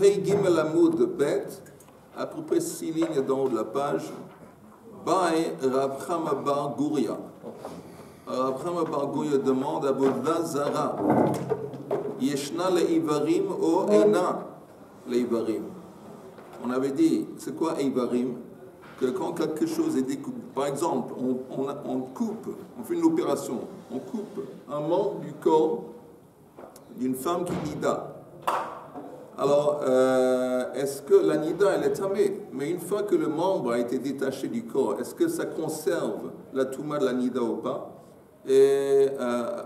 Pei Gimel Amoud Bet, à peu près 6 lignes d'en haut de la page, Bae Rav Chama Bar Guria. Rav Chama Bar Guria demande à Avodah Zara, Yeshna leivarim ou Eina leivarim. On avait dit, c'est quoi eivarim? Que quand quelque chose est découpé, par exemple, on coupe, on fait une opération, on coupe un membre du corps d'une femme qui nida. Alors, est-ce que la nida, elle est tamée? Mais une fois que le membre a été détaché du corps, est-ce que ça conserve la touma de la nida ou pas? Et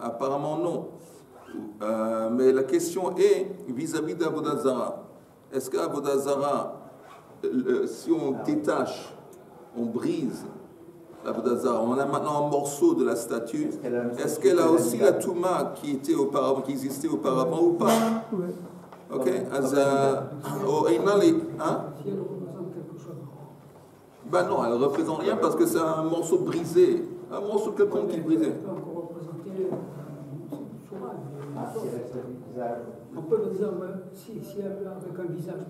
apparemment non. Mais la question est vis-à-vis d'Avodah Zara. Est-ce qu'Avodah Zara, si on détache, on brise l'Avodah Zara, on a maintenant un morceau de la statue, est-ce qu'elle a aussi la touma qui existait auparavant ou pas? Ok, ben non, elle ne représente rien parce que c'est un morceau brisé, un morceau quelconque qui est brisé. On peut le dire, si avec un visage,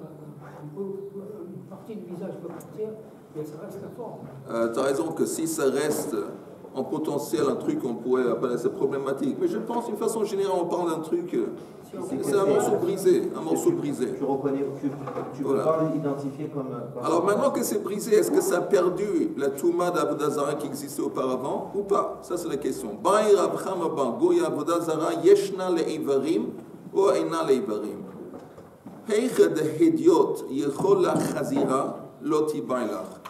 une partie du visage peut partir, mais ça reste la forme. Tu as raison que si ça reste en potentiel un truc, on pourrait appeler ça problématique. Mais je pense d'une façon générale, on parle d'un truc, c'est un morceau brisé, un morceau brisé. Tu reconnais, tu peux pas l'identifier comme... Alors maintenant que c'est brisé, est-ce que ça a perdu la touma d'Avodah Zara qui existait auparavant ou pas? Ça c'est la question. Ba'i Rav Chama Bar Guria Avodah Zara yeshna leivarim ou eina leivarim. Heiche de hediot yechol la chazira loti bailach.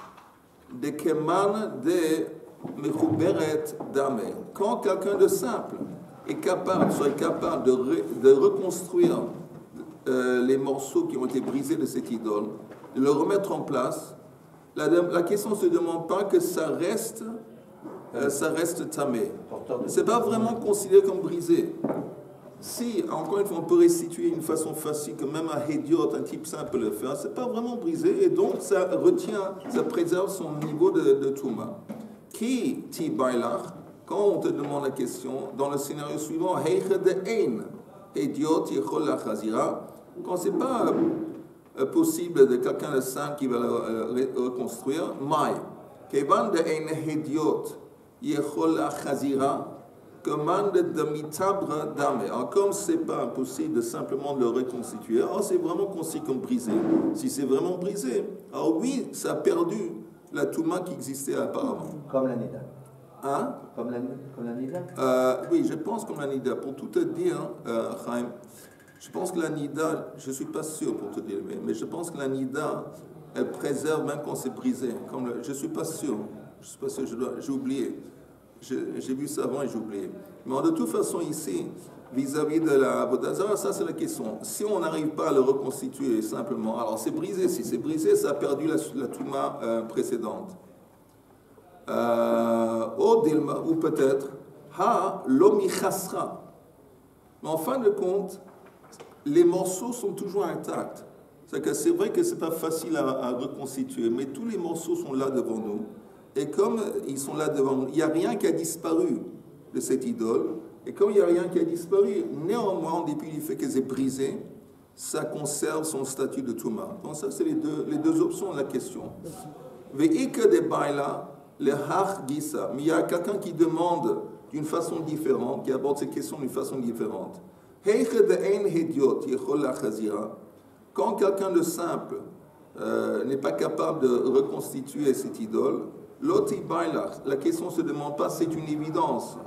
De keman de mechuberet dame. Quand quelqu'un de simple serait capable de reconstruire les morceaux qui ont été brisés de cette idole, de le remettre en place, la question ne se demande pas que ça reste tamé. Ce n'est pas vraiment considéré comme brisé. Si, encore une fois, on peut restituer d'une façon facile que même un hédiot, un type simple peut le faire, ce n'est pas vraiment brisé et donc ça préserve son niveau de Touma. Qui ti bailach? Quand on te demande la question, dans le scénario suivant, heiche de ein, hédiot yechol la chazira, quand ce n'est pas possible de quelqu'un de simple qui va le reconstruire, mai, kevan de ein hédiot yechol la chazira, commande de mitabre dame. Alors, comme ce n'est pas impossible de simplement le reconstituer, alors c'est vraiment considéré comme brisé. Si c'est vraiment brisé, alors oui, ça a perdu la touma qui existait auparavant. Comme la nida. Hein? Comme la nida? Oui, je pense comme la nida. Pour tout te dire, Chaim, je pense que la nida, je ne suis pas sûr pour te dire, mais je pense que la nida, elle préserve même quand c'est brisé. Je ne suis pas sûr. Je suis pas sûr, j'ai oublié. J'ai vu ça avant et j'ai oublié. Mais de toute façon, ici, vis-à-vis de la Avodah Zara, ça c'est la question. Si on n'arrive pas à le reconstituer simplement, alors c'est brisé. Si c'est brisé, ça a perdu la touma précédente. Ou peut-être, ha lomi chasra. Mais en fin de compte, les morceaux sont toujours intacts. C'est vrai que ce n'est pas facile à reconstituer, mais tous les morceaux sont là devant nous. Et comme ils sont là devant nous, il n'y a rien qui a disparu de cette idole. Et comme il n'y a rien qui a disparu, néanmoins, en dépit du fait qu'elle est brisée, ça conserve son statut de Touma. Donc ça, c'est les deux options de la question. Ve'ike de baila, le hach gisa. Mais il y a quelqu'un qui demande d'une façon différente, qui aborde cette question d'une façon différente. Heiche de ein hediot yechol la chazira. Quand quelqu'un de simple n'est pas capable de reconstituer cette idole, l'oti bailach, la question ne se demande pas, c'est une évidence.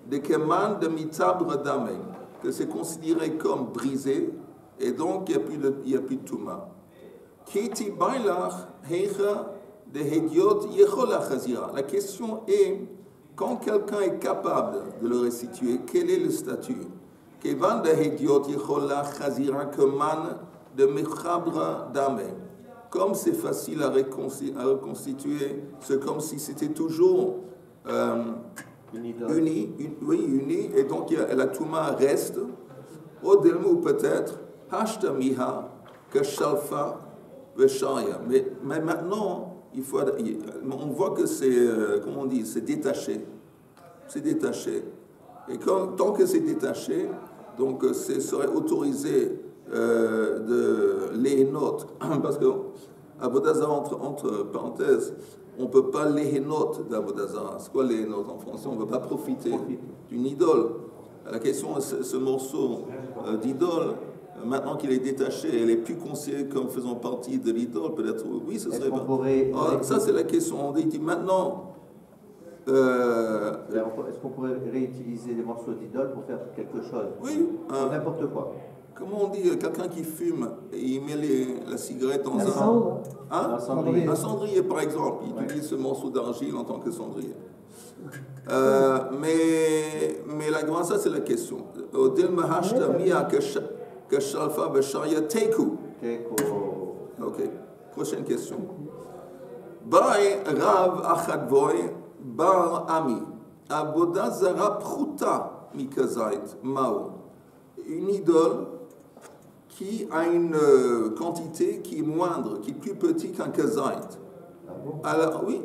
De keman de mitabre dame, que c'est considéré comme brisé, et donc il n'y a plus de touma. Kiti bailach, heicha de hediot yechol la chazira. La question est, quand quelqu'un est capable de le restituer, quel est le statut? Kevan de hediot yechol la chazira, keman de mechabre dame. Comme c'est facile à reconstituer, c'est comme si c'était toujours uni, et donc la touma reste. Au delmou peut-être, hashtamiha, que shalfa, veshaya. Mais maintenant, on voit que c'est, comment on dit, c'est détaché. C'est détaché. Et tant que c'est détaché, donc ce serait autorisé de les lehenot, parce que Avodazara, entre parenthèses, on ne peut pas lehenot d'Avodazara. C'est quoi lehenot en français? On ne peut pas profiter d'une idole. La question, ce morceau d'idole, maintenant qu'il est détaché, elle n'est plus considérée comme faisant partie de l'idole, peut-être oui, ce serait pas. Ça, c'est la question. On dit maintenant. Est-ce qu'on pourrait réutiliser des morceaux d'idole pour faire quelque chose? Oui. N'importe quoi. Comment on dit, quelqu'un qui fume et il met la cigarette dans Un cendrier. Un cendrier, par exemple. Il utilise ce morceau d'argile en tant que cendrier. Mais la grande, ça c'est la question. Ok, prochaine question. Bai Rav Achadvoy Bar Ami Avoda Zara Pruta Mikazait Mao. Une idole qui a une quantité qui est moindre, qui est plus petite qu'un kazait. Alors, oui,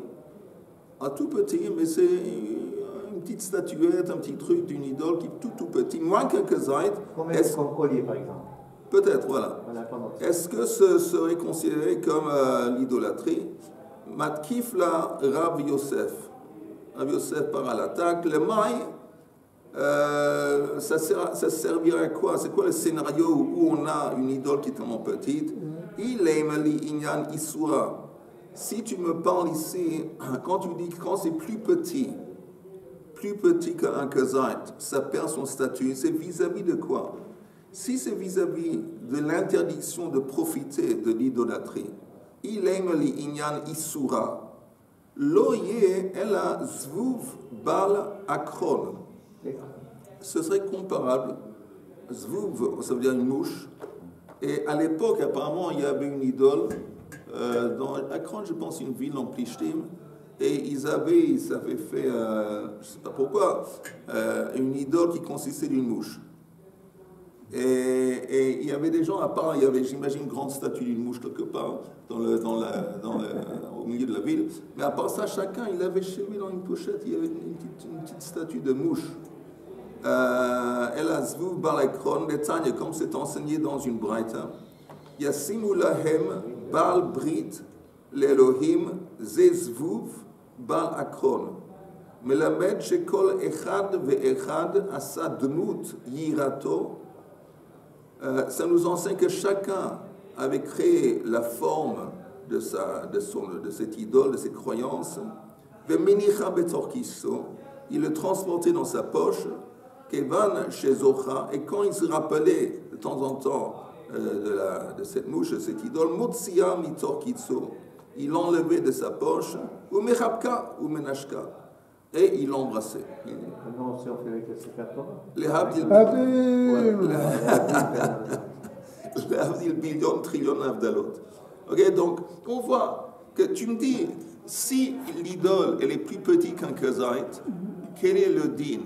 un tout petit, mais c'est une petite statuette, un petit truc d'une idole qui est tout petit, moins qu'un kazait. Combien de collier, par exemple? Peut-être, voilà. Est-ce que ce serait considéré comme l'idolâtrie? Matkif la Rav Yosef. Rav Yosef part à l'attaque. Le maï, ça servirait à quoi? C'est quoi le scénario où on a une idole qui est tellement petite? Il aime l'inyan isura. Si tu me parles ici, quand tu dis quand c'est plus petit qu'un kazait, ça perd son statut, c'est vis-à-vis de quoi? Si c'est vis-à-vis de l'interdiction de profiter de l'idolâtrie, il aime l'inyan isura. Loye ela zvuv bal akron. Ce serait comparable. Zvuv, ça veut dire une mouche. Et à l'époque, apparemment, il y avait une idole dans Akron, je pense, une ville en Plishtim. Et ils avaient fait, je ne sais pas pourquoi, une idole qui consistait d'une mouche. Et il y avait des gens, à part, il y avait, j'imagine, une grande statue d'une mouche quelque part, au milieu de la ville. Mais à part ça, chacun, il avait chez lui dans une pochette, il y avait une petite statue de mouche. El Azvuv Balakron, Netanya, comme c'est enseigné dans une braïta, Yassimu Lahem Bal Brit l'Elohim Zezvuv Bal Akron. Melamed Shekol Echad Ve'echad Asa Dmut Yirato. Ça nous enseigne que chacun avait créé la forme de cette idole, de cette croyance. Ve'menicha Betorkiso. Il le transportait dans sa poche. Kevan chez Zocha, et quand il se rappelait de temps en temps de cette mouche, de cette idole, Motsia mitor kitso, il l'enlevait de sa poche, ou mechabka, ou menashka, et il l'embrassait. Comment on fait avec le Sefer Torah? Les Havdil billion, trillion Avdalot. Ok, donc on voit que tu me dis, si l'idole elle est plus petite qu'un kazait, quel est le din?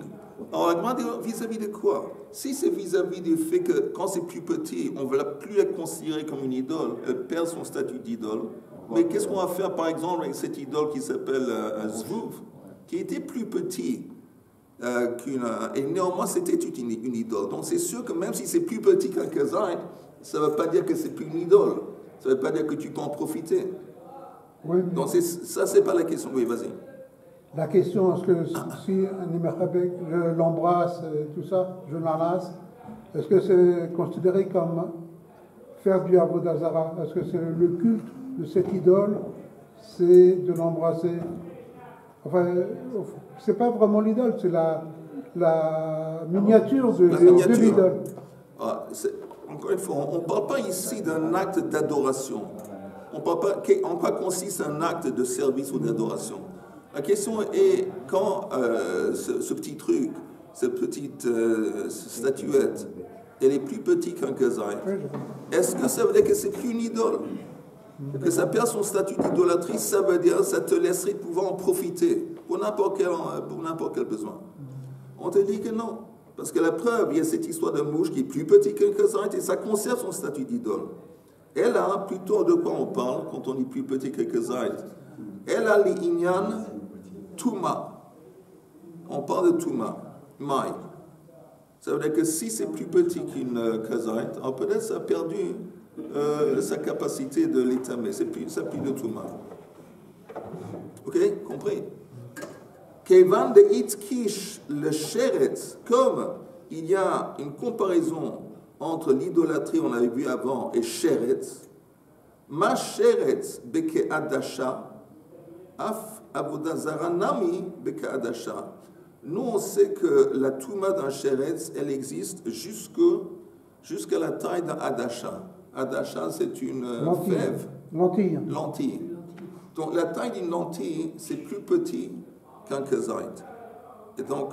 Alors, vis-à-vis de quoi? Si c'est vis-à-vis du fait que quand c'est plus petit, on ne va plus la considérer comme une idole, elle perd son statut d'idole. Mais qu'est-ce qu'on va faire par exemple avec cette idole qui s'appelle Zvuv, qui était plus petit et néanmoins c'était une idole. Donc c'est sûr que même si c'est plus petit qu'un kazait, ça ne veut pas dire que c'est plus une idole. Ça ne veut pas dire que tu peux en profiter. Oui, donc ça, c'est pas la question. Oui, vas-y. La question, est-ce que si un Imerhabek, je l'embrasse et tout ça, je l'enlace, est-ce que c'est considéré comme faire du Avodazara? Est-ce que c'est le culte de cette idole, c'est de l'embrasser? Enfin, c'est pas vraiment l'idole, c'est la miniature de l'idole. Encore une fois, on ne parle pas ici d'un acte d'adoration. On ne parle pas en quoi consiste un acte de service ou d'adoration. La question est, quand ce petit truc, cette petite statuette, elle est plus petite qu'un kazait, est-ce que ça veut dire que c'est plus une idole? Que ça perd son statut d'idolâtrie, ça veut dire que ça te laisserait pouvoir en profiter pour n'importe quel besoin. On te dit que non. Parce que la preuve, il y a cette histoire de mouche qui est plus petite qu'un kazait et ça conserve son statut d'idole. Elle a plutôt de quoi on parle quand on dit plus petit qu'un kazait. Elle a l'inyan Touma. On parle de Touma, Maï. Ça veut dire que si c'est plus petit qu'une kazait, alors peut-être ça a perdu sa capacité de l'étamer. Ça pue de tout mal. Ok, compris? Kevan de Itkish le Sheretz, comme il y a une comparaison entre l'idolâtrie, on avait vu avant, et Sheretz, Ma Sheretz beke Adasha, Af Avodazara Nami beke Adasha. Nous, on sait que la Touma d'un Sheretz, elle existe jusqu'à la taille d'un Adasha. Adasha, c'est une fève. Lentille. Donc, la taille d'une lentille, c'est plus petit qu'un Kazait. Et donc,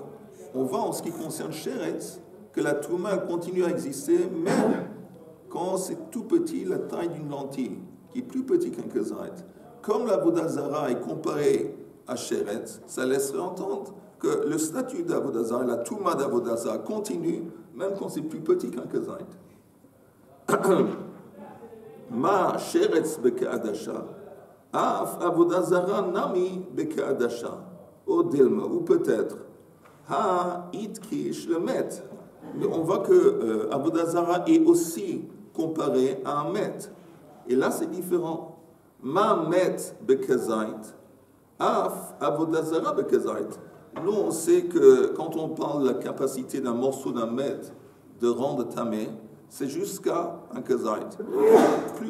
on voit en ce qui concerne Sheretz que la Touma elle continue à exister, même quand c'est tout petit, la taille d'une lentille, qui est plus petit qu'un Kazait. Comme la Vodazara est comparée à Sheretz, ça laisserait entendre que le statut d'Avodazara, la Touma d'Avodazara continue, même quand c'est plus petit qu'un Kazait. Ma Sheretz beke Adasha, Af Avodazara Nami beke Adasha. Ou peut-être Ha Itkish le Met. Mais on voit que Avodazara est aussi comparé à un Met. Et là, c'est différent. Ma Met Bekezait, Af Avodazara Bekezait. Nous, on sait que quand on parle de la capacité d'un morceau d'un Met de rendre tamé, c'est jusqu'à un Kezait.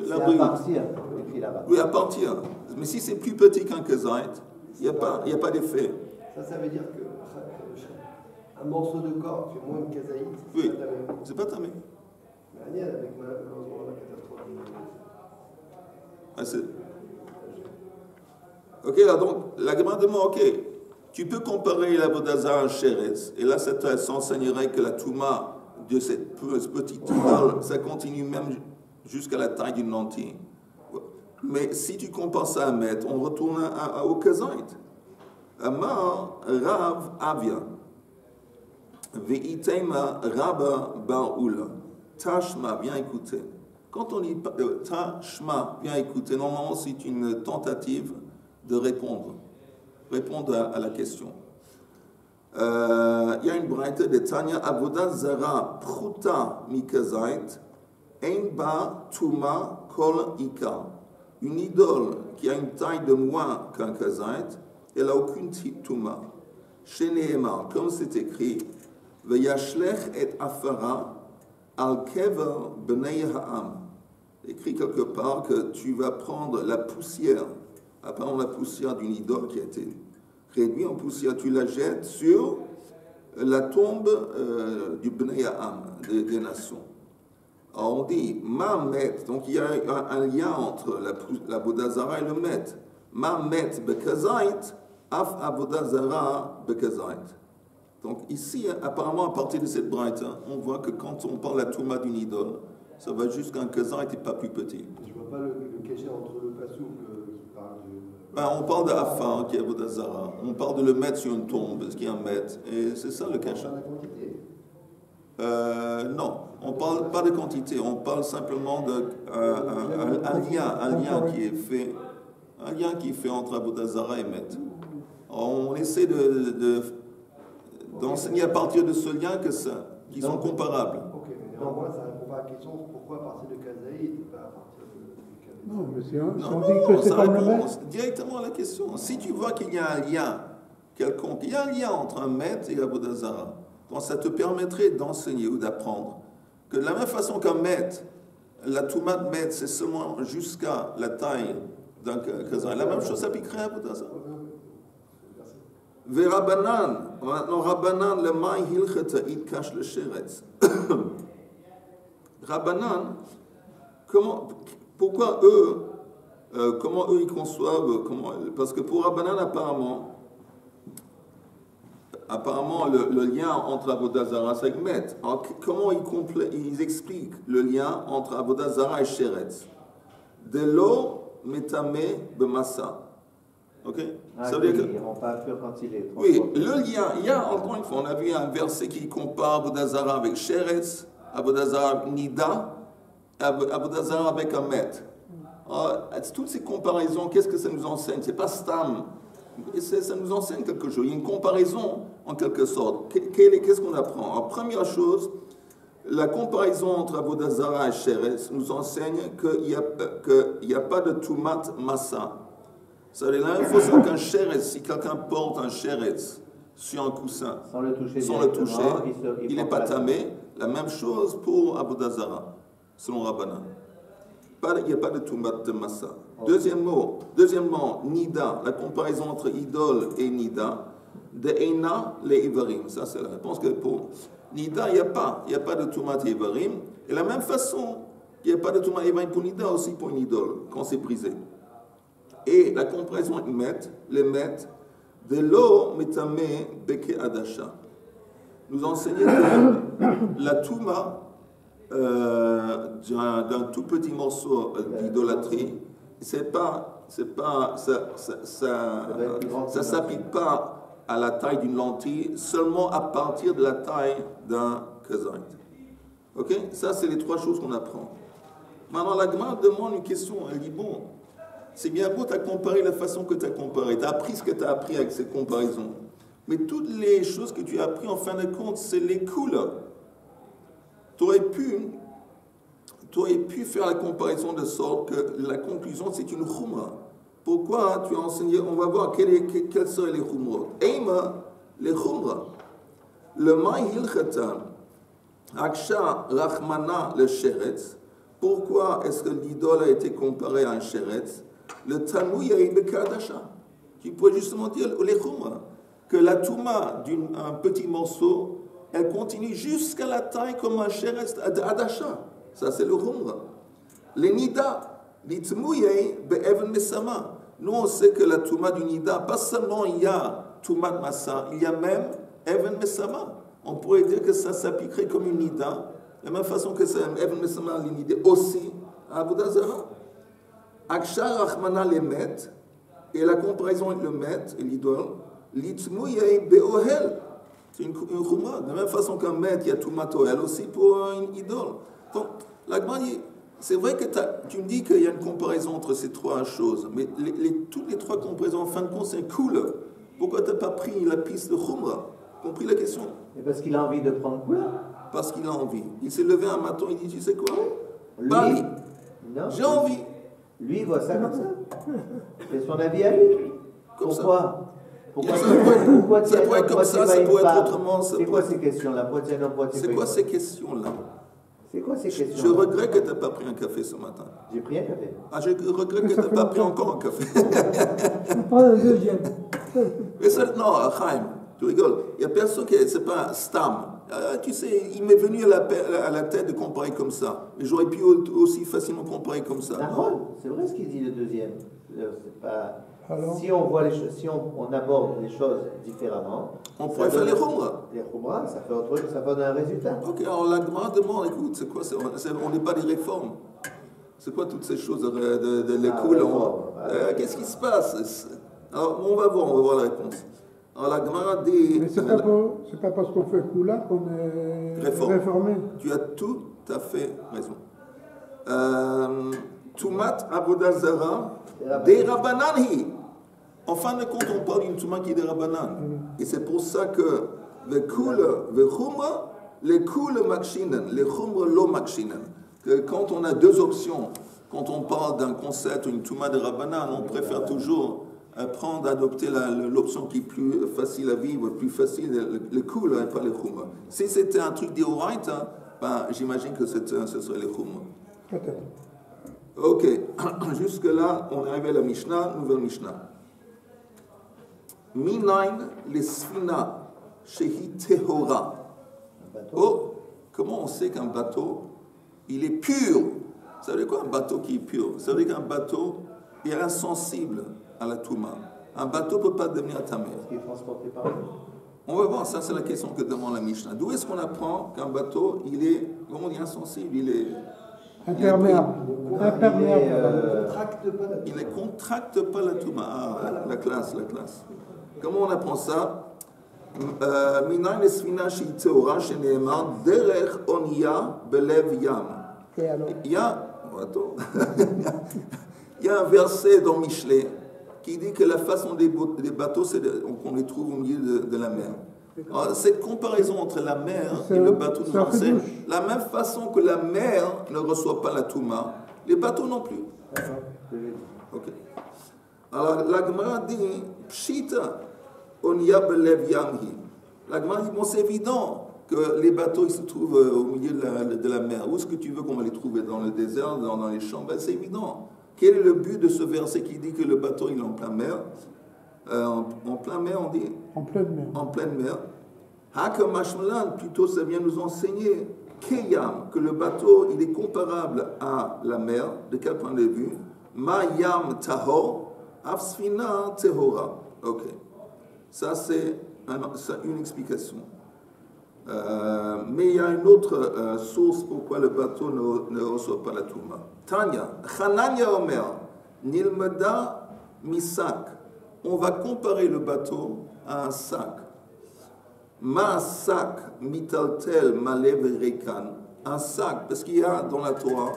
C'est à partir, écrit là-bas. Oui, à partir. Mais si c'est plus petit qu'un Kezait, il n'y a pas d'effet. Ça veut dire qu'un morceau de corps fait moins de kazaït, oui, c'est pas tamé. Mais avec malheureusement la catastrophe. Ok, là donc, la Gemara demande, ok, tu peux comparer la Vodazara à Sheretz, et là ça s'enseignerait que la Touma de cette petite idole, ça continue même jusqu'à la taille d'une lentille. Mais si tu compares ça à Met, on retourne au Kazait. Amar Rav Avia Ve'itema Rabba Bar'ula. Tashma, viens écouter. Quand on dit Tashma, viens écouter, normalement c'est une tentative de répondre à la question. Il y a une braïta de Tanya Avodah Zara Pruta Mikazait Ein Ba Tuma Kol Ika. Une idole qui a une taille de moins qu'un Kazait, elle n'a aucune Touma. Chez Nehemar, comme c'est écrit, Veyashlech et Afara al Kever Bnei Ha'am. Écrit quelque part que tu vas prendre la poussière, apparemment la poussière d'une idole qui a été réduite en poussière, tu la jettes sur la tombe du Bnei Ha'am, des nations. Alors on dit Ma Met, donc il y a un lien entre la Vodazara et le Met. Ma Met Bekazait, Af Avodazara Bekazait. Donc ici, apparemment, à partir de cette braïta, on voit que quand on parle la Touma d'une idole, ça va jusqu'à un Kazait et pas plus petit. Je ne vois pas le cachet entre le pasouk qui parle de... Ben, on parle d'Afar qui est Avodazara. On parle de le mettre sur une tombe, ce qui est un Met. Et c'est ça le cachet. On parle de la quantité. Non, on ne parle pas de quantité, on parle simplement d'un lien qui est fait, un lien qui est fait entre Avodazara et Met. On essaie d'enseigner à partir de ce lien qui sont comparables. Ok, mais néanmoins, ça répond pas à la question pourquoi à partir de Kazaï et pas à partir de Kazaï. Non, mais si on dit que c'est ça comme le répond Met. directement à la question. Si tu vois qu'il y a un lien quelconque, il y a un lien entre un Met et Avodazara. Donc ça te permettrait d'enseigner ou d'apprendre que de la même façon qu'un Met, la Touma de Met, c'est seulement jusqu'à la taille d'un Kazan. La même chose s'appliquerait à Avodazara. Ve Rabbanan, maintenant Rabbanan, le Maï Hilcheta Itkash le Sheretz. Rabbanan, comment eux ils conçoivent, parce que pour Rabbanan apparemment le lien entre Avodazara et Met. Alors, comment ils expliquent le lien entre Avodazara et Sheretz? De l'eau metame bemassa. Ok? Ça veut dire qu'ils n'iront pas pur quand il est. Oui, le lien, il y a encore une fois, on a vu un verset qui compare Avodazara avec Sheretz, Avodazara avec Nida, Avodazara avec un Met. Alors, toutes ces comparaisons, qu'est-ce que ça nous enseigne? C'est pas Stam. Ça nous enseigne quelque chose. Il y a une comparaison en quelque sorte. Qu'est-ce qu'on apprend? Alors, première chose, la comparaison entre Avodah Zarah et Sheretz nous enseigne qu'il n'y a pas de Tumat Massa. Ça veut dire la même façon qu'un Sheretz, si quelqu'un porte un Sheretz sur un coussin, Sans le toucher, il n'est pas tamé. La même chose pour Avodah Zarah, selon Rabbanan. Il n'y a pas de Tumat de Massa. Deuxièmement, Nida, la comparaison entre idole et Nida, de Eina les Ivarim. Ça, c'est la réponse que pour Nida, il n'y a pas de Tumat et Ivarim. Et de la même façon, il n'y a pas de Tumat et Ivarim pour Nida, aussi pour une idole, quand c'est brisé. Et la comparaison avec les Met, de l'eau metame beke adasha. Nous enseignons que la Touma d'un tout petit morceau d'idolâtrie, ça s'applique pas à la taille d'une lentille, seulement à partir de la taille d'un kazait. Ok? Ça, c'est les trois choses qu'on apprend. Maintenant, la Gemara demande une question. Elle dit, bon, c'est bien beau, tu as comparé la façon que tu as comparé. Tu as appris ce que tu as appris avec ces comparaisons. Mais toutes les choses que tu as appris, en fin de compte, c'est les couleurs. Tu aurais pu faire la comparaison de sorte que la conclusion, c'est une khumra. Pourquoi tu as enseigné? On va voir quels seraient les khumrot. Eima, les khumra. Le ma'hil khatan, aksha rachmana le sheretz. Pourquoi est-ce que l'idole a été comparée à un sheretz? Le tanouy a été kadasha. Tu pourrais justement dire les khumra. Que la touma d'un petit morceau, elle continue jusqu'à la taille comme un sheretz d'adasha. Ça, c'est le khumra. Les nida, l'itmouye be'even mesama. Nous, on sait que la touma du nida, pas seulement il y a touma de massa, il y a même even mesama. On pourrait dire que ça s'appliquerait comme une nida, de la même façon que c'est even mesama, l'unida aussi à Avodah Zarah. Aksha rachmana les met, et la comparaison avec le met et l'idole, l'itmouye be'ohel. C'est une khumra. De la même façon qu'un maître, il y a tout matoel aussi pour une idole. Donc, la Gemara dit, c'est vrai que tu me dis qu'il y a une comparaison entre ces trois choses, mais toutes les trois comparaisons, en fin de compte, c'est cool. Pourquoi tu n'as pas pris la piste de khumra? Compris la question? Et parce qu'il a envie de prendre quoi? Parce qu'il a envie. Il s'est levé un matin, il dit, tu sais quoi? Lui, Bali. non, J'ai envie. Lui, il voit ça comme ça. C'est son avis à lui. Comme Pourquoi ça. Pourquoi Ça pourrait être comme ça, ça pourrait être autrement. C'est quoi ces questions-là? C'est quoi ces questions-là? C'est quoi ces questions? Je regrette que tu n'as pas pris un café ce matin. J'ai pris un café. Ah, je regrette que tu n'as pas pris encore un café. Pas un deuxième. Mais ça, non, Chaim, tu rigoles. Il n'y a personne qui... C'est pas Stam. Tu sais, il m'est venu à la tête de comparer comme ça. Mais j'aurais pu aussi facilement comparer comme ça. C'est vrai ce qu'il dit le deuxième. C'est pas... Alors, si on voit les choses, si on aborde les choses différemment, on pourrait faire les khumra. Les khumra, ça fait autre chose, ça donne un résultat. Ok, alors la Gemara demande, écoute, c'est quoi? On n'est pas des réformes. C'est quoi toutes ces choses de l'école? Qu'est-ce qui se passe? Alors, on va voir la réponse. Alors la Gemara dit... mais c'est pas parce qu'on fait Kula qu'on est réformé. Tu as tout à fait raison. Tumat Avodah Zarah des Rabbananhi. En fin de compte, on parle d'une Touma qui est des Rabbanan. Et c'est pour ça que le khumra, les kul makshinen, les khumra lo makshinen. Que quand on a deux options, quand on parle d'un concept ou une Touma de Rabbanan, on préfère toujours adopter l'option qui est plus facile à vivre, plus facile, le kul, et pas les khumra. Si c'était un truc d'Oraita, j'imagine que ce serait les khumra. Peut-être. Ok, jusque-là, on est arrivé à la Mishnah, nouvelle Mishnah. Minayn les sfina shehi tehora. Oh, comment on sait qu'un bateau, il est pur? Ça veut dire quoi un bateau qui est pur? Ça veut dire qu'un bateau est insensible à la touma. Un bateau ne peut pas devenir tamé. Est-ce qu'il est transporté par nous? On va voir, ça c'est la question que demande la Mishnah. D'où est-ce qu'on apprend qu'un bateau, il est, comment on dit, insensible? Il est... Imperméable. Il ne contracte pas la touma. Ah, la classe. Comment on apprend ça? Minayn esfina shi teora sheneemar derech onia belev yam. Il y a un verset dans Michelet qui dit que la façon des bateaux, c'est qu'on les trouve au milieu de la mer. Alors, cette comparaison entre la mer et le bateau nous enseigne la même façon que la mer ne reçoit pas la Touma, les bateaux non plus. Ok. Alors la Gemara dit Pshita onya belev yamhi. La Gemara dit bon, c'est évident que les bateaux ils se trouvent au milieu de la mer. Où est-ce que tu veux qu'on va les trouver? Dans le désert, dans les champs? Ben, c'est évident. Quel est le but de ce verset qui dit que le bateau il est en pleine mer? En pleine mer, on dit? En pleine mer. En pleine mer. Hakamashmalan, plutôt ça vient nous enseigner Keyam, que le bateau il est comparable à la mer. De quel point de vue? Ma yam tahor, afsfina tehora. Ok. Ça c'est une explication. Mais il y a une autre source pourquoi le bateau ne reçoit pas la Touma. Tanya, Hanania Omer, Nilmada Misak. On va comparer le bateau à un sac. Ma sac mitaltel malev rekan. Un sac, parce qu'il y a dans la Torah,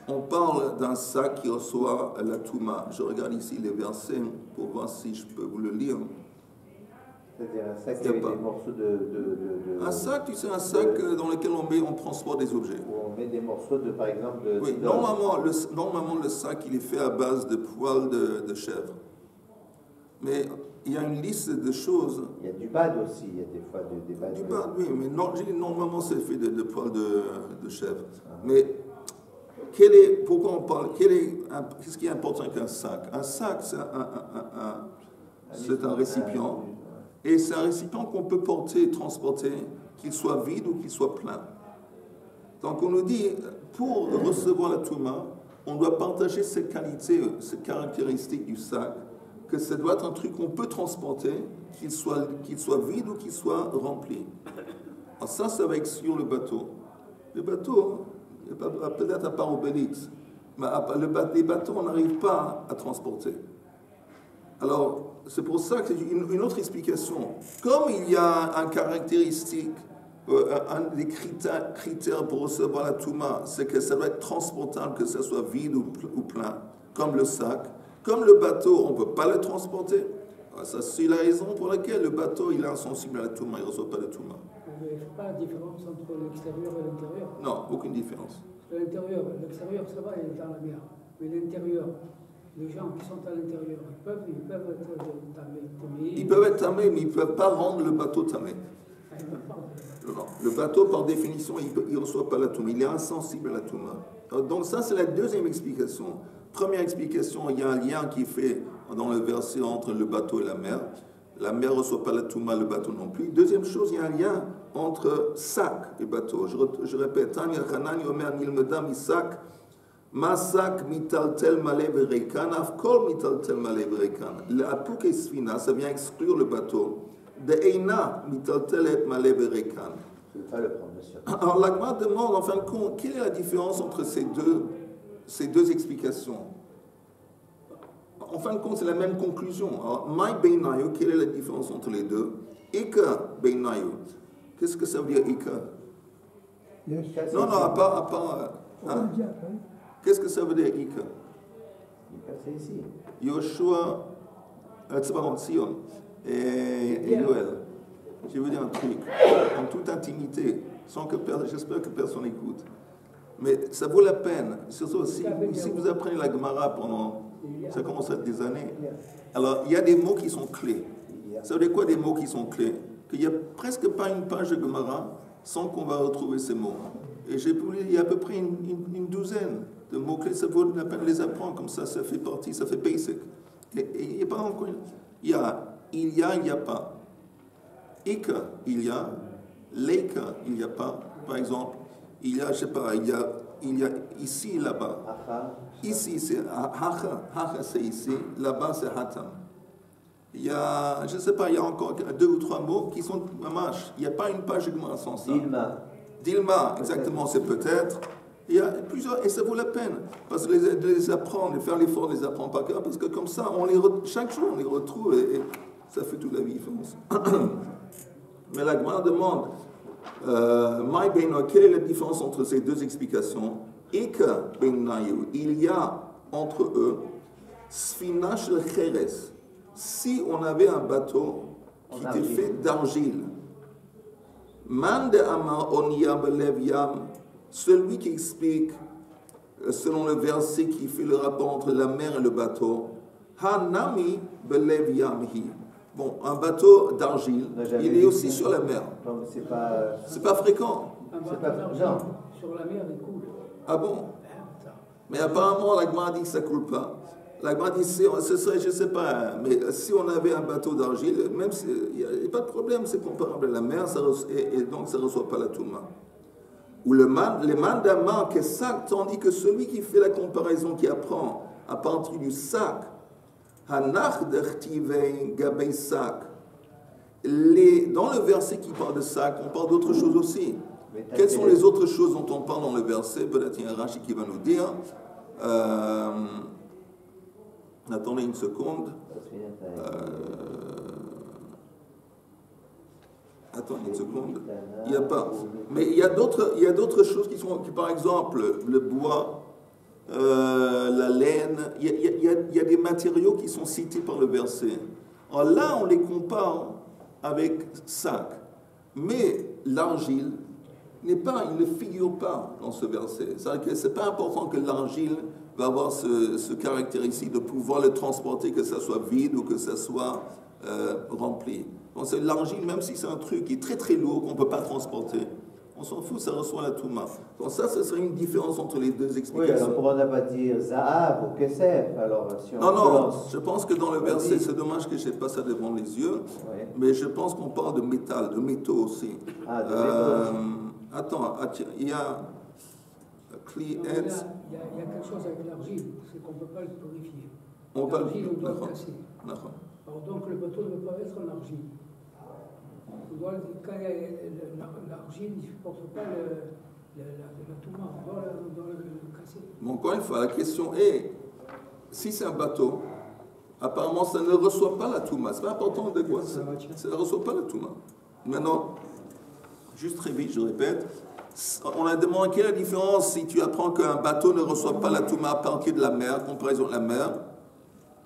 on parle d'un sac qui reçoit la Touma. Je regarde ici les versets pour voir si je peux vous le lire. C'est-à-dire un sac avec des morceaux de... Un sac, tu sais, un sac dans lequel on transporte des objets. Où on met des morceaux de, par exemple, de... Oui, normalement, le sac, il est fait à base de poils de chèvre. Mais il y a une liste de choses. Il y a du bad aussi, il y a des fois des bad. Du bad, oui, mais normalement, c'est fait de poils de chèvre. Mais pourquoi on parle... Qu'est-ce qui est important qu'un sac? Un sac, c'est un récipient. Et c'est un récipient qu'on peut porter et transporter, qu'il soit vide ou qu'il soit plein. Donc on nous dit, pour recevoir la Touma, on doit partager ces qualités, ces caractéristiques du sac, que ça doit être un truc qu'on peut transporter, qu'il soit vide ou qu'il soit rempli. Alors ça va exclure le bateau. Le bateau, peut-être à part Obélix, mais les bateaux, on n'arrive pas à transporter. Alors, c'est pour ça que c'est une autre explication. Comme il y a un caractéristique, un des critères pour recevoir la Touma, c'est que ça doit être transportable, que ça soit vide ou plein, comme le sac. Comme le bateau, on ne peut pas le transporter. Alors, ça, c'est la raison pour laquelle le bateau, il est insensible à la Touma, il ne reçoit pas la Touma. Il n'y a pas de différence entre l'extérieur et l'intérieur. Non, aucune différence. L'extérieur, ça va, il est dans la mer. Mais l'intérieur, les gens qui sont à l'intérieur, ils peuvent être tamés. Ils peuvent être tamés, mais ils ne peuvent pas rendre le bateau tamé. Non. Le bateau, par définition, il ne reçoit pas la Touma. Il est insensible à la Touma. Donc ça, c'est la deuxième explication. Première explication, il y a un lien qui est fait dans le verset entre le bateau et la mer. La mer ne reçoit pas la Touma, le bateau non plus. Deuxième chose, il y a un lien entre sac et bateau. Je répète, Tanya Hanani Omer Nilmeda Misak, Masak mitaltel malev rekan, afkol mitaltel malev rekan. La Pukesfina, ça vient exclure le bateau. De Eina mitaltel et malev rekan. Je ne veux pas le prendre, monsieur. Alors l'Agma demande en fin de compte, quelle est la différence entre ces deux explications? En fin de compte, c'est la même conclusion. Alors, Mai Beinayu, quelle est la différence entre les deux? Ika Beinayu. Qu'est-ce que ça veut dire Ika? Yes. Non, à part hein? Qu'est-ce que ça veut dire Ika? Ika, c'est ici. Yoshua, Sion et Yoel. Je veux dire un truc, en toute intimité, sans que j'espère que personne n'écoute. Mais ça vaut la peine, surtout si vous apprenez la Gemara pendant, ça commence à être des années. Alors, il y a des mots qui sont clés. Ça veut dire quoi des mots qui sont clés? Qu'il n'y a presque pas une page de Gemara sans qu'on va retrouver ces mots. Et il y a à peu près une douzaine de mots clés. Ça vaut la peine de les apprendre, comme ça fait partie, ça fait basic. Et il n'y a pas encore. Il y a pas. Ika, il y a. Leika, il n'y a pas. Par exemple, il y a, je sais pas, il y a ici, là-bas. Ici, c'est Hacha. Hacha, c'est ici. Là-bas, c'est Hatam. Il y a, je ne sais pas, il y a encore 2 ou 3 mots qui sont mamash. Il n'y a pas une page de Gemara sans ça. Dilma, exactement, c'est peut-être. Il y a plusieurs, et ça vaut la peine. Parce que de les apprendre, de faire l'effort de les apprendre par cœur, parce que comme ça, chaque jour, on les retrouve et ça fait toute la différence. Mais la Gemara demande, quelle est la différence entre ces deux explications? Eka Beinayu, il y a entre eux, Sfina shel Cheres. Si on avait un bateau qui était fait d'argile, Man de Amar Onia Belev Yam, celui qui explique, selon le verset qui fait le rapport entre la mer et le bateau, Hanami Belev Yamhi. Bon, un bateau d'argile, il est aussi sur la mer. Non, mais c'est pas fréquent. Un C'est bateau pas- d'argile non. sur la mer, il coule. Ah bon? Mais apparemment, la Gemara dit que ça ne coule pas. La Gemara dit, ce serait, je ne sais pas, mais si on avait un bateau d'argile, même il n'y a pas de problème, c'est comparable à la mer, et donc ça ne reçoit pas la Touma. Ou les mandaments que sac, tandis que celui qui fait la comparaison, qui apprend à partir du sac, hanach d'achtivei gabei sac, dans le verset qui parle de sac, on parle d'autres choses aussi. Quelles sont les autres choses dont on parle dans le verset? Peut-être il y a un Rashi qui va nous dire. Attendez une seconde. Attendez une seconde. Il n'y a pas. Mais il y a d'autres choses qui sont, par exemple, le bois, la laine. Il y a des matériaux qui sont cités par le verset. Alors là, on les compare avec sac. Mais l'argile il ne figure pas dans ce verset. C'est-à-dire que ce n'est pas important que l'argile va avoir ce caractère ici de pouvoir le transporter, que ça soit vide ou que ça soit rempli. Donc l'argile, même si c'est un truc qui est très très lourd, qu'on ne peut pas transporter, on s'en fout, ça reçoit la Touma. Donc ça, ce serait une différence entre les deux Oui, explications. alors pourquoi on n'a pas dire Zahav ou Kesef? Alors, si on Non, je pense que dans le verset, c'est dommage que je n'ai pas ça devant les yeux, Oui. mais je pense qu'on parle de métal, de métaux aussi. Ah, de métaux. Attends, il y a Kli Non, Etz. là, il y a quelque chose avec l'argile, c'est qu'on ne peut pas le purifier. On va L'argile, on doit le D'accord. casser. D'accord. Alors donc le bateau ne peut pas être en argile. Quand il y a l'argile ne supporte pas la touma, on doit le casser. Bon, encore une fois, la question est, si c'est un bateau, apparemment ça ne reçoit pas la Touma. C'est pas important de quoi ça ne reçoit pas la Touma. Maintenant, juste très vite, je répète, on a demandé quelle est la différence si tu apprends qu'un bateau ne reçoit pas la Touma à partir de la mer, comparaison de la mer,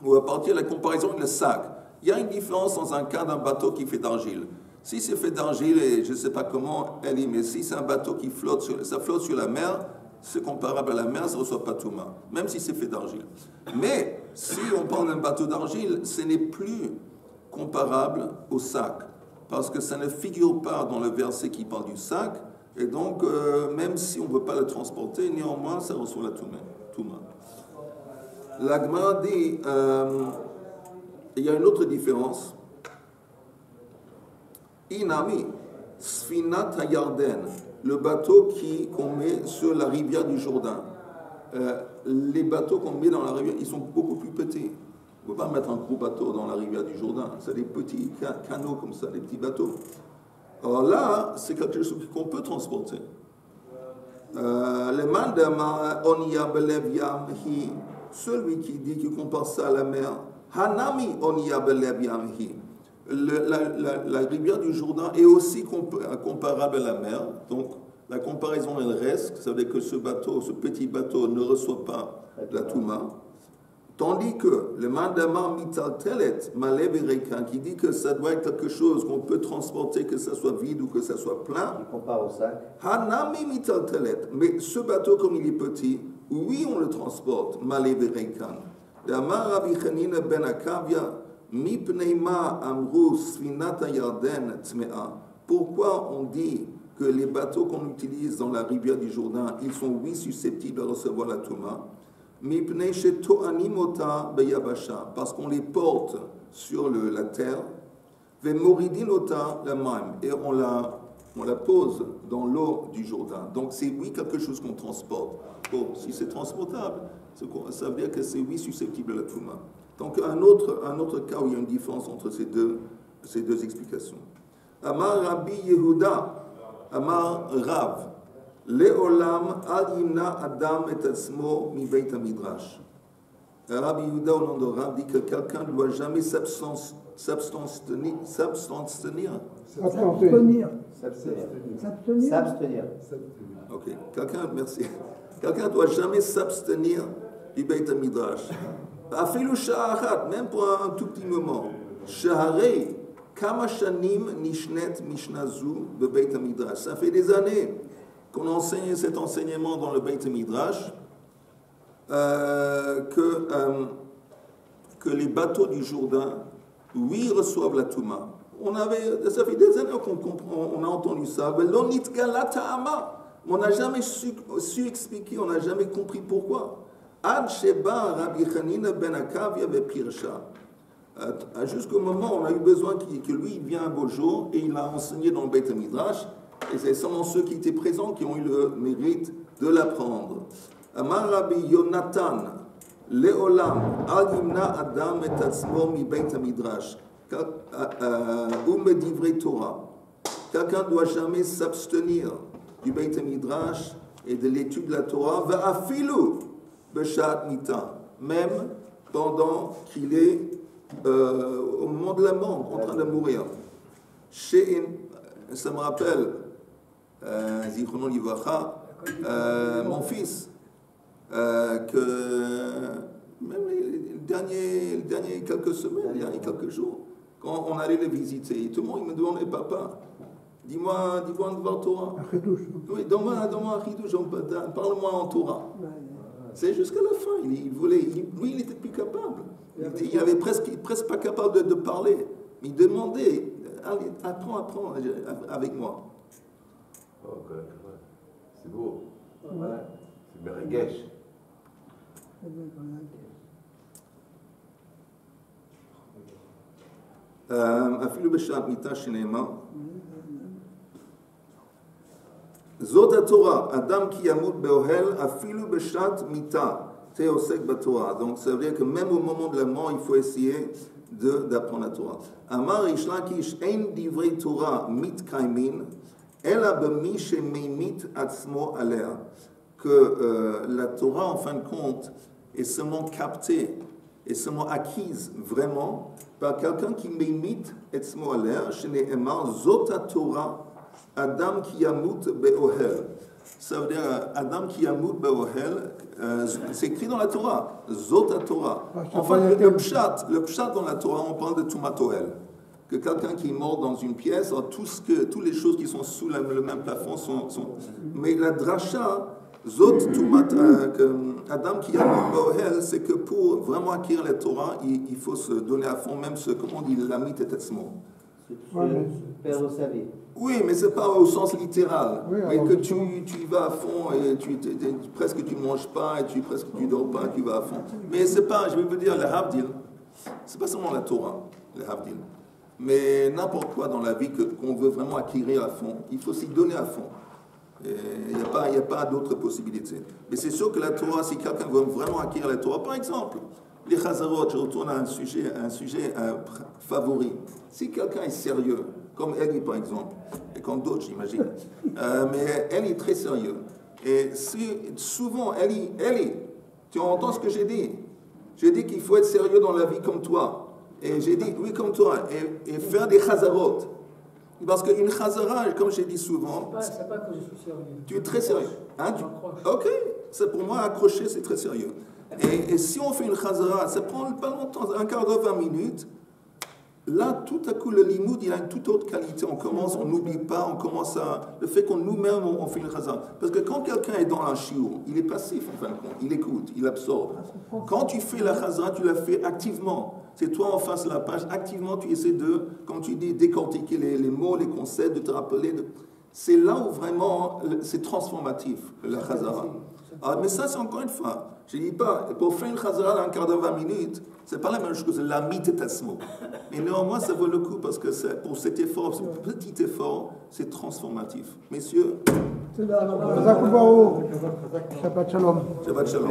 ou à partir de la comparaison de le sac. Il y a une différence dans un cas d'un bateau qui fait d'argile. Si c'est fait d'argile, et je ne sais pas comment elle est, mais si c'est un bateau qui flotte sur la mer, c'est comparable à la mer, ça ne reçoit pas Touma, même si c'est fait d'argile. Mais si on parle d'un bateau d'argile, ce n'est plus comparable au sac, parce que ça ne figure pas dans le verset qui parle du sac, et donc même si on ne peut pas le transporter, néanmoins ça reçoit la Touma. La Gemara dit, il y a une autre différence. Inami, Sfinat Hayarden, le bateau qu'on met sur la rivière du Jourdain. Les bateaux qu'on met dans la rivière, ils sont beaucoup plus petits. On ne peut pas mettre un gros bateau dans la rivière du Jourdain. C'est des petits canots comme ça, des petits bateaux. Alors là, c'est quelque chose qu'on peut transporter. Le mandama Onia Belev Yamhi, celui qui dit qu'il compare ça à la mer, Hanami Onia Belev Yamhi. La rivière du Jourdain est aussi comparable à la mer, donc la comparaison elle reste, ça veut dire que ce petit bateau ne reçoit pas la Touma, tandis que le mandama mitaltelet maleverekan qui dit que ça doit être quelque chose qu'on peut transporter, que ça soit vide ou que ça soit plein, Il compare au sac. hanami mitaltelet, mais ce bateau comme il est petit, oui on le transporte, maleverekan. D'amar Rabbi Chanina ben Akavia. Pourquoi on dit que les bateaux qu'on utilise dans la rivière du Jourdain, ils sont oui susceptibles de recevoir la Touma? Parce qu'on les porte sur la terre, et on la pose dans l'eau du Jourdain. Donc c'est oui quelque chose qu'on transporte. Bon, si c'est transportable, ça veut dire que c'est oui susceptible de la Touma. Donc un autre cas où il y a une différence entre ces deux explications. Amar Rabbi Yehuda, Amar Rav, Leolam al yimna Adam et atzmo mi beit midrash. Rabbi Yehuda au nom de Rav dit que quelqu'un ne doit jamais s'abstenir. Ok, merci. Quelqu'un ne doit jamais s'abstenir du beit midrash. Même pour un tout petit moment. Shaharei Kama shanim nishnet mishnazu bebeit midrash. Ça fait des années qu'on enseigne cet enseignement dans le Beit Midrash, que les bateaux du Jourdain, oui, reçoivent la Touma. Ça fait des années qu'on a entendu ça. On n'a jamais su expliquer, on n'a jamais compris pourquoi. Ad Sheba Rabbi Hanina ben Akavia bePirsha. Jusqu'au moment où on a eu besoin que lui il vienne un beau jour et il a enseigné dans le Beit Midrash. Et c'est seulement ceux qui étaient présents qui ont eu le mérite de l'apprendre. Amar Rabbi Yonatan, Leolam, Al Yimna Adam et Atzmo mi Beit Midrash, ou Medivre Torah. Quelqu'un ne doit jamais s'abstenir du Beit Midrash et de l'étude de la Torah, Va'afilu Beshat Mita, même pendant qu'il est au moment de la mort, en train de mourir. Ça me rappelle. Zichrono Livacha, mon fils, que même les derniers quelques semaines, les derniers quelques jours, quand on allait les visiter, tout le monde me demandait, papa, dis-moi un Dvar Torah. Oui, donne-moi un Chidouche, parle-moi en Torah. C'est jusqu'à la fin, lui il n'était plus capable. Il avait presque pas capable de parler. Il demandait, allez, apprends avec moi. Oh, c'est beau. Ouais. C'est Merengesh. אפילו בשעת מיתה שנאמר זאת התורה, אדם כי ימות באוהל אפילו בשעת מיתה t'es עוסק בתורה. Donc ça veut dire que même au moment de la mort il faut essayer d'apprendre la Torah. אמר ריש לקיש אין דברי תורה מתקיימים אלא במי שממית עצמו עליה, que la Torah en fin de compte est seulement captée est seulement acquise vraiment par quelqu'un qui m'imite עצמו עליה, שנאמר זאת התורה אדם כי ימות באוהל. Ça veut dire Adam qui yamut be'ohel, c'est écrit dans la Torah, Zot Torah. Enfin, le pshat dans la Torah, on parle de Tumat Ohel. Que quelqu'un qui est mort dans une pièce, toutes les choses qui sont sous le même plafond sont. Mais la drasha, Zot Tumat, Adam qui yamut be'ohel, c'est que pour vraiment acquérir la Torah, il faut se donner à fond, même comment on dit, l'amit et etzmo. Perdre sa vie. Oui, mais c'est pas au sens littéral. Oui, mais que tu y vas à fond et presque tu ne manges pas et presque tu dors pas, tu vas à fond. Mais c'est pas, je vais vous dire, le Havdil, c'est pas seulement la Torah, le Havdil. Mais n'importe quoi dans la vie qu'on veut vraiment acquérir à fond, il faut s'y donner à fond. Il n'y a pas d'autre possibilité. Mais c'est sûr que la Torah, si quelqu'un veut vraiment acquérir la Torah, par exemple, les Chazarot, je retourne à un sujet favori. Si quelqu'un est sérieux, comme Eli par exemple, et comme d'autres j'imagine, mais Eli est très sérieux. Et souvent, Eli, tu entends ce que j'ai dit? J'ai dit qu'il faut être sérieux dans la vie comme toi. Et j'ai dit, oui, comme toi, et faire des Chazarot. Parce qu'une Chazara, comme j'ai dit souvent... C'est pas que je suis sérieux. Tu es très sérieux. Hein, ok, c'est pour moi, accrocher, c'est très sérieux. Et si on fait une Chazara, ça prend pas longtemps, un quart d'heure, 20 minutes. Là, tout à coup, le limoud, il a une toute autre qualité. On n'oublie pas, le fait qu'on nous-mêmes, on fait une Chazara. Parce que quand quelqu'un est dans un shiur, il est passif en fin de compte, il écoute, il absorbe. Quand tu fais la Chazara, tu la fais activement. C'est toi en face de la page, activement, tu essaies de, comme tu dis, décortiquer les mots, les concepts, de te rappeler. C'est là où vraiment, c'est transformatif, la Chazara. Mais ça, c'est encore une fois, je ne dis pas, pour faire une Chazara dans un quart d'heure, 20 minutes, c'est pas la même chose que la mitetasmo. Mais néanmoins, ça vaut le coup parce que pour cet effort, ce petit effort, c'est transformatif. Messieurs, Shabbat Shalom. Shabbat Shalom.